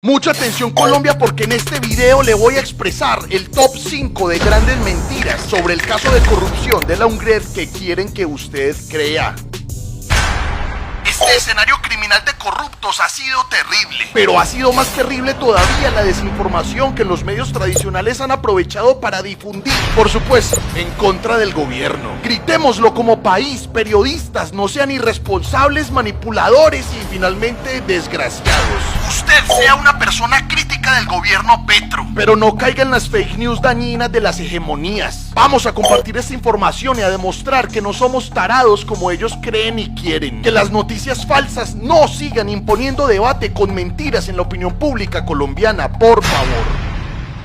Mucha atención Colombia, porque en este video le voy a expresar el top 5 de grandes mentiras sobre el caso de corrupción de la UNGRED que quieren que usted crea. Este escenario criminal de corruptos ha sido terrible, pero ha sido más terrible todavía la desinformación que los medios tradicionales han aprovechado para difundir, por supuesto, en contra del gobierno. Gritémoslo como país: periodistas, no sean irresponsables, manipuladores y finalmente desgraciados. Usted sea una persona crítica del gobierno Petro, pero no caiga en las fake news dañinas de las hegemonías. Vamos a compartir esta información y a demostrar que no somos tarados como ellos creen y quieren. Que las noticias falsas no sigan imponiendo debate con mentiras en la opinión pública colombiana, por favor.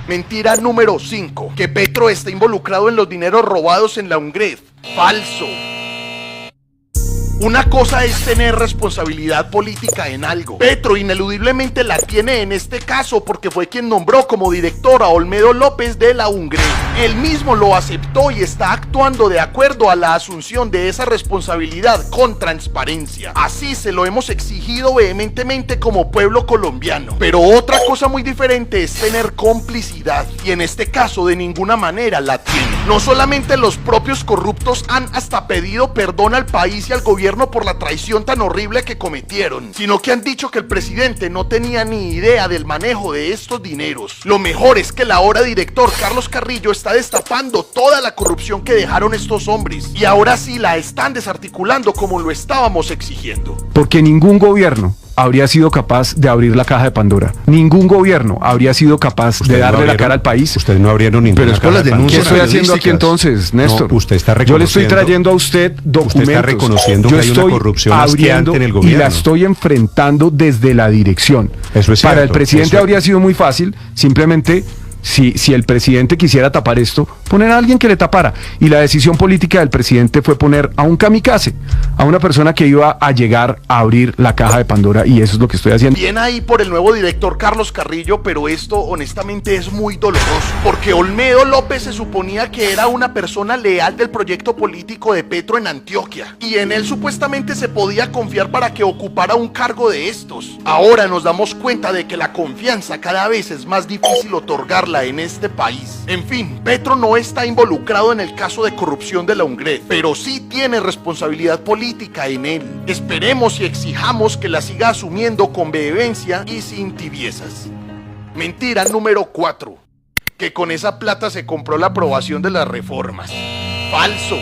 Mentira número 5. Que Petro está involucrado en los dineros robados en la UNGRED. Falso. Una cosa es tener responsabilidad política en algo. Petro ineludiblemente la tiene en este caso, porque fue quien nombró como director a Olmedo López de la UNGRED. Él mismo lo aceptó y está actuando de acuerdo a la asunción de esa responsabilidad con transparencia. Así se lo hemos exigido vehementemente como pueblo colombiano. Pero otra cosa muy diferente es tener complicidad, y en este caso de ninguna manera la tiene. No solamente los propios corruptos han hasta pedido perdón al país y al gobierno por la traición tan horrible que cometieron, sino que han dicho que el presidente no tenía ni idea del manejo de estos dineros. Lo mejor es que el ahora director Carlos Carrillo está destapando toda la corrupción que dejaron estos hombres, y ahora sí la están desarticulando como lo estábamos exigiendo. Porque ningún gobierno habría sido capaz de abrir la caja de Pandora. Ningún gobierno habría sido capaz de darle la cara al país. Usted no abrieron ninguna. Pero es por las denuncias. ¿Qué estoy haciendo aquí entonces, Néstor? No, usted está Yo le estoy trayendo a usted documentos. Usted está reconociendo que hay una corrupción asqueante en el y gobierno. la estoy enfrentando desde la dirección. Eso es cierto. Para el presidente habría sido muy fácil, simplemente, si el presidente quisiera tapar esto, poner a alguien que le tapara. Y la decisión política del presidente fue poner a un kamikaze, a una persona que iba a llegar a abrir la caja de Pandora, y eso es lo que estoy haciendo. Bien ahí por el nuevo director Carlos Carrillo, pero esto honestamente es muy doloroso, porque Olmedo López se suponía que era una persona leal del proyecto político de Petro en Antioquia, y en él supuestamente se podía confiar para que ocupara un cargo de estos. Ahora nos damos cuenta de que la confianza cada vez es más difícil otorgarla en este país. En fin, Petro no está involucrado en el caso de corrupción de la UNGRED, pero sí tiene responsabilidad política en él. Esperemos y exijamos que la siga asumiendo con vehemencia y sin tibiezas. Mentira número 4. Que con esa plata se compró la aprobación de las reformas. Falso.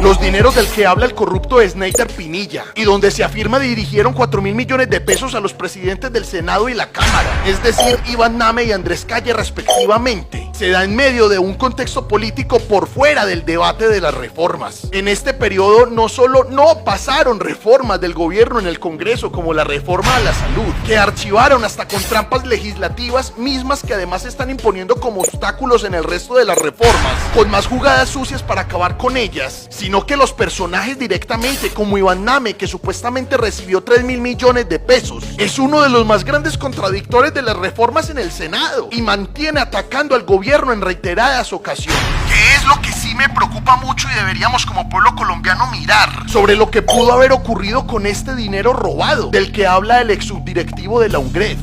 Los dineros del que habla el corrupto es Neider Pinilla, y donde se afirma dirigieron 4.000 millones de pesos a los presidentes del Senado y la Cámara, es decir, Iván Name y Andrés Calle respectivamente, se da en medio de un contexto político por fuera del debate de las reformas. En este periodo no solo no pasaron reformas del gobierno en el Congreso, como la reforma a la salud, que archivaron hasta con trampas legislativas, mismas que además están imponiendo como obstáculos en el resto de las reformas, con más jugadas sucias para acabar con ellas, sino que los personajes directamente, como Iván Name, que supuestamente recibió 3.000 millones de pesos, es uno de los más grandes contradictores de las reformas en el Senado y mantiene atacando al gobierno en reiteradas ocasiones. Que es lo que sí me preocupa mucho y deberíamos como pueblo colombiano mirar sobre lo que pudo haber ocurrido con este dinero robado, del que habla el ex subdirectivo de la UNGRED.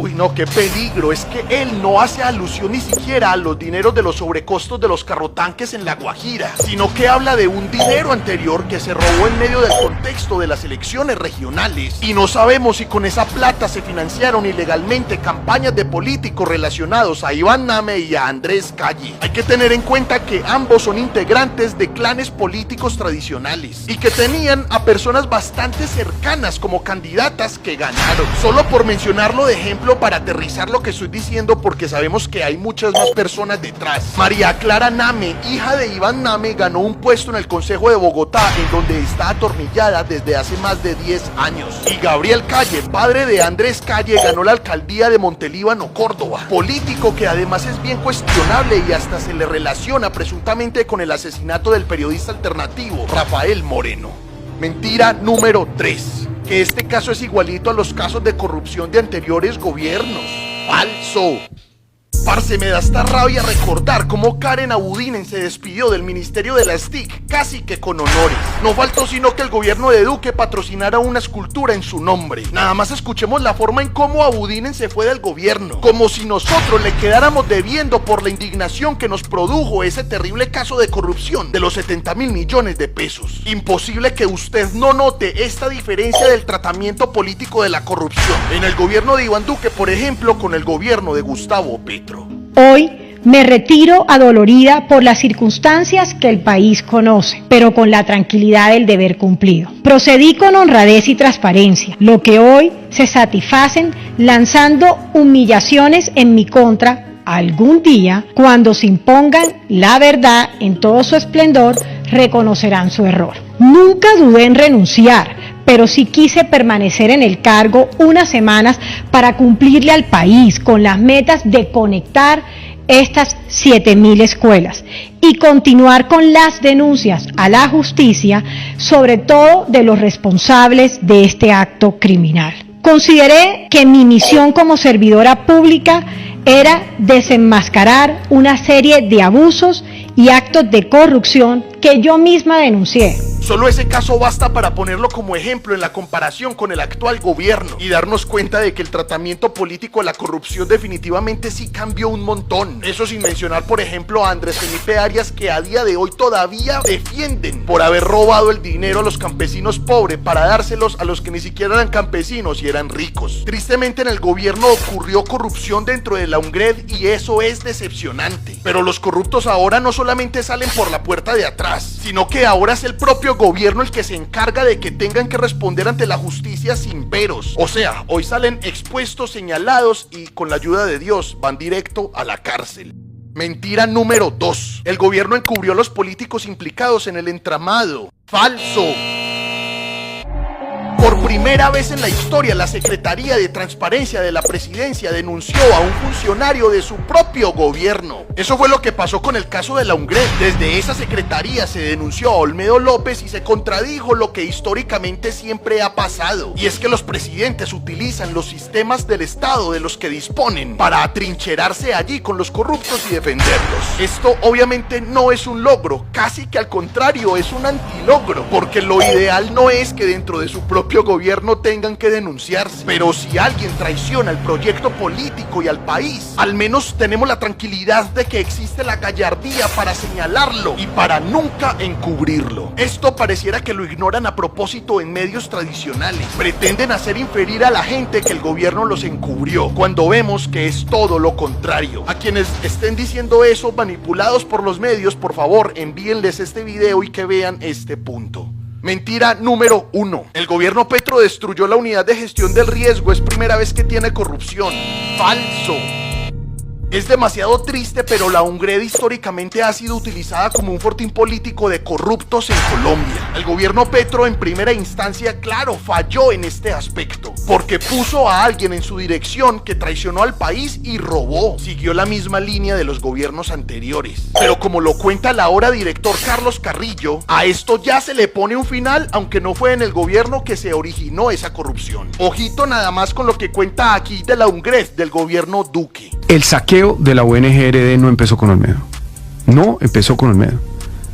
Uy, no, qué peligro. Es que él no hace alusión ni siquiera a los dineros de los sobrecostos de los carrotanques en La Guajira, sino que habla de un dinero anterior que se robó en medio del contexto de las elecciones regionales. Y no sabemos si con esa plata se financiaron ilegalmente campañas de políticos relacionados a Iván Name y a Andrés Calle. Hay que tener en cuenta que ambos son integrantes de clanes políticos tradicionales y que tenían a personas bastante cercanas como candidatas que ganaron. Solo por mencionarlo de ejemplo, para aterrizar lo que estoy diciendo, porque sabemos que hay muchas más personas detrás. María Clara Name, hija de Iván Name, ganó un puesto en el Consejo de Bogotá, en donde está atornillada desde hace más de 10 años. Y Gabriel Calle, padre de Andrés Calle, ganó la alcaldía de Montelíbano, Córdoba, político que además es bien cuestionable y hasta se le relaciona presuntamente con el asesinato del periodista alternativo Rafael Moreno. Mentira número 3. Que este caso es igualito a los casos de corrupción de anteriores gobiernos. Falso. Parce, me da esta rabia recordar cómo Karen Abudinen se despidió del ministerio de las TIC casi que con honores. No faltó sino que el gobierno de Duque patrocinara una escultura en su nombre. Nada más escuchemos la forma en cómo Abudinen se fue del gobierno, como si nosotros le quedáramos debiendo por la indignación que nos produjo ese terrible caso de corrupción de los 70.000 millones de pesos. Imposible que usted no note esta diferencia del tratamiento político de la corrupción en el gobierno de Iván Duque, por ejemplo, con el gobierno de Gustavo Petro. Hoy me retiro adolorida por las circunstancias que el país conoce, pero con la tranquilidad del deber cumplido. Procedí con honradez y transparencia, lo que hoy se satisfacen lanzando humillaciones en mi contra. Algún día, cuando se impongan la verdad en todo su esplendor, reconocerán su error. Nunca dudé en renunciar, pero sí quise permanecer en el cargo unas semanas para cumplirle al país con las metas de conectar estas 7.000 escuelas y continuar con las denuncias a la justicia, sobre todo de los responsables de este acto criminal. Consideré que mi misión como servidora pública era desenmascarar una serie de abusos y actos de corrupción que yo misma denuncié. Solo ese caso basta para ponerlo como ejemplo en la comparación con el actual gobierno y darnos cuenta de que el tratamiento político a la corrupción definitivamente sí cambió un montón. Eso sin mencionar, por ejemplo, a Andrés Felipe Arias, que a día de hoy todavía defienden por haber robado el dinero a los campesinos pobres para dárselos a los que ni siquiera eran campesinos y eran ricos. Tristemente en el gobierno ocurrió corrupción dentro de la UNGRED y eso es decepcionante. Pero los corruptos ahora no solamente salen por la puerta de atrás, sino que ahora es el propio gobierno el que se encarga de que tengan que responder ante la justicia sin peros. O sea, hoy salen expuestos, señalados y con la ayuda de Dios van directo a la cárcel. Mentira número 2. El gobierno encubrió a los políticos implicados en el entramado. Falso. Por primera vez en la historia, la Secretaría de Transparencia de la Presidencia denunció a un funcionario de su propio gobierno. Eso fue lo que pasó con el caso de la UNGRED. Desde esa secretaría se denunció a Olmedo López y se contradijo lo que históricamente siempre ha pasado. Y es que los presidentes utilizan los sistemas del Estado de los que disponen para atrincherarse allí con los corruptos y defenderlos. Esto obviamente no es un logro, casi que al contrario es un antilogro, porque lo ideal no es que dentro de su propio gobierno tengan que denunciarse, pero si alguien traiciona el proyecto político y al país, al menos tenemos la tranquilidad de que existe la gallardía para señalarlo y para nunca encubrirlo. Esto pareciera que lo ignoran a propósito en medios tradicionales. Pretenden hacer inferir a la gente que el gobierno los encubrió, cuando vemos que es todo lo contrario. A quienes estén diciendo eso manipulados por los medios, por favor envíenles este video y que vean este punto. Mentira número 1. El gobierno Petro destruyó la unidad de gestión del riesgo. Es primera vez que tiene corrupción. Falso. Es demasiado triste, pero la UNGRED históricamente ha sido utilizada como un fortín político de corruptos en Colombia. El gobierno Petro en primera instancia, claro, falló en este aspecto, porque puso a alguien en su dirección que traicionó al país y robó. Siguió la misma línea de los gobiernos anteriores. Pero como lo cuenta el ahora director Carlos Carrillo, a esto ya se le pone un final, aunque no fue en el gobierno que se originó esa corrupción. Ojito nada más con lo que cuenta aquí de la UNGRED del gobierno Duque. El saqueo de la ONG-RD no empezó con Olmedo. No empezó con Olmedo.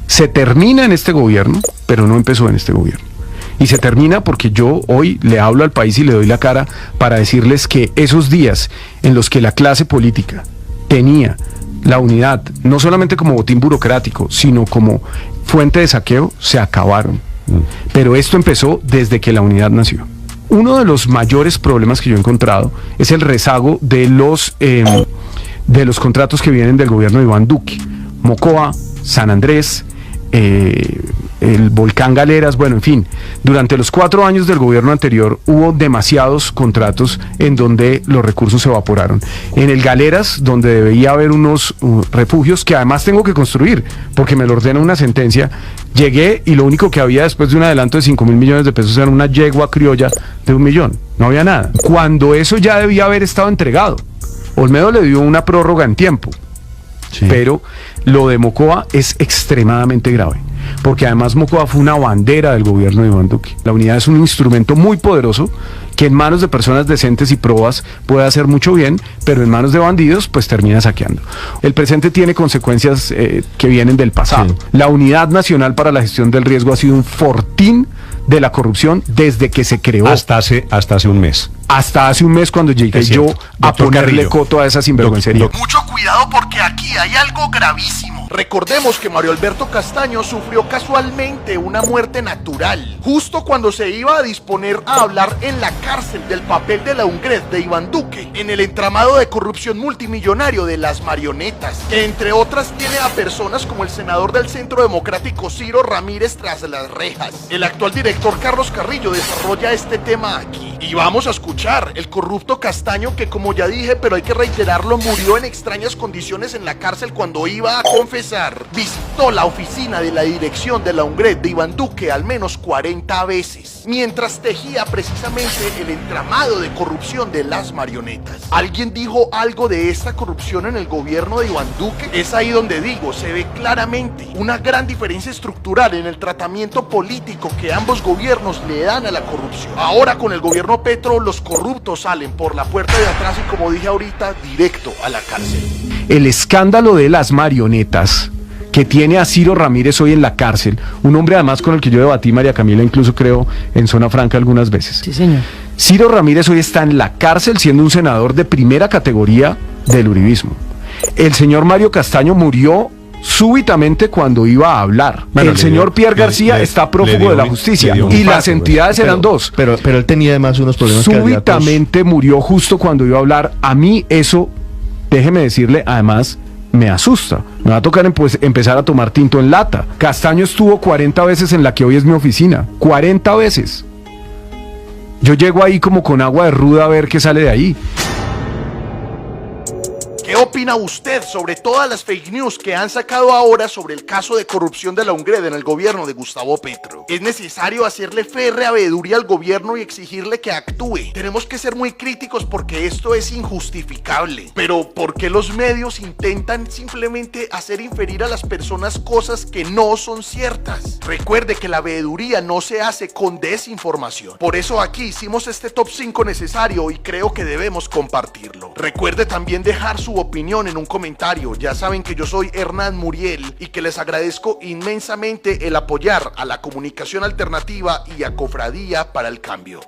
Se termina en este gobierno, pero no empezó en este gobierno. Y se termina porque yo hoy le hablo al país y le doy la cara para decirles que esos días en los que la clase política tenía la unidad, no solamente como botín burocrático, sino como fuente de saqueo, se acabaron. Pero esto empezó desde que la unidad nació. Uno de los mayores problemas que yo he encontrado es el rezago de los contratos que vienen del gobierno de Iván Duque. Mocoa, San Andrés, el volcán Galeras, bueno, en fin, durante los 4 años del gobierno anterior hubo demasiados contratos en donde los recursos se evaporaron. En el Galeras, donde debía haber unos refugios que además tengo que construir, porque me lo ordena una sentencia, llegué y lo único que había después de un adelanto de 5.000 millones de pesos era una yegua criolla de 1 millón, no había nada. Cuando eso ya debía haber estado entregado, Olmedo le dio una prórroga en tiempo. Sí. Pero lo de Mocoa es extremadamente grave. porque además Mocoa fue una bandera del gobierno de Iván Duque. La unidad es un instrumento muy poderoso que en manos de personas decentes y probas puede hacer mucho bien, pero en manos de bandidos pues termina saqueando. El presente tiene consecuencias que vienen del pasado. Sí. La Unidad Nacional para la Gestión del Riesgo ha sido un fortín de la corrupción desde que se creó. Hasta hace un mes. Hasta hace un mes cuando llegué yo a ponerle coto a esa sinvergüencería. Mucho cuidado porque aquí hay algo gravísimo. Recordemos que Mario Alberto Castaño sufrió casualmente una muerte natural, justo cuando se iba a disponer a hablar en la cárcel del papel de la UNGRED de Iván Duque, en el entramado de corrupción multimillonario de las marionetas, que entre otras tiene a personas como el senador del Centro Democrático Ciro Ramírez tras las rejas. El actual director Carlos Carrillo desarrolla este tema aquí. Y vamos a escuchar el corrupto Castaño que, como ya dije, pero hay que reiterarlo, murió en extrañas condiciones en la cárcel cuando iba a confesar. Visitó la oficina de la dirección de la UNGRED de Iván Duque al menos 40 veces, mientras tejía precisamente el entramado de corrupción de las marionetas. ¿Alguien dijo algo de esta corrupción en el gobierno de Iván Duque? Es ahí donde digo, se ve claramente una gran diferencia estructural en el tratamiento político que ambos gobiernos le dan a la corrupción. Ahora con el gobierno Petro, los corruptos salen por la puerta de atrás y, como dije ahorita, directo a la cárcel. El escándalo de las marionetas que tiene a Ciro Ramírez hoy en la cárcel, un hombre además con el que yo debatí, María Camila, incluso creo en Zona Franca algunas veces. Sí, señor. Ciro Ramírez hoy está en la cárcel siendo un senador de primera categoría del uribismo. El señor Mario Castaño murió súbitamente cuando iba a hablar. Bueno, el señor Pierre García está prófugo de la justicia y las entidades eran dos. Pero él tenía además unos problemas súbitamente murió justo cuando iba a hablar. A mí eso, déjeme decirle, además me asusta. Me va a tocar empezar a tomar tinto en lata. Castaño estuvo 40 veces en la que hoy es mi oficina. 40 veces. Yo llego ahí como con agua de ruda a ver qué sale de ahí. ¿Qué opina usted sobre todas las fake news que han sacado ahora sobre el caso de corrupción de la UNGRED en el gobierno de Gustavo Petro? ¿Es necesario hacerle férrea veeduría al gobierno y exigirle que actúe? Tenemos que ser muy críticos porque esto es injustificable. Pero ¿por qué los medios intentan simplemente hacer inferir a las personas cosas que no son ciertas? Recuerde que la veeduría no se hace con desinformación. Por eso aquí hicimos este top 5 necesario y creo que debemos compartirlo. Recuerde también dejar su opinión en un comentario. Ya saben que yo soy Hernán Muriel y que les agradezco inmensamente el apoyar a la comunicación alternativa y a Cofradía para el Cambio.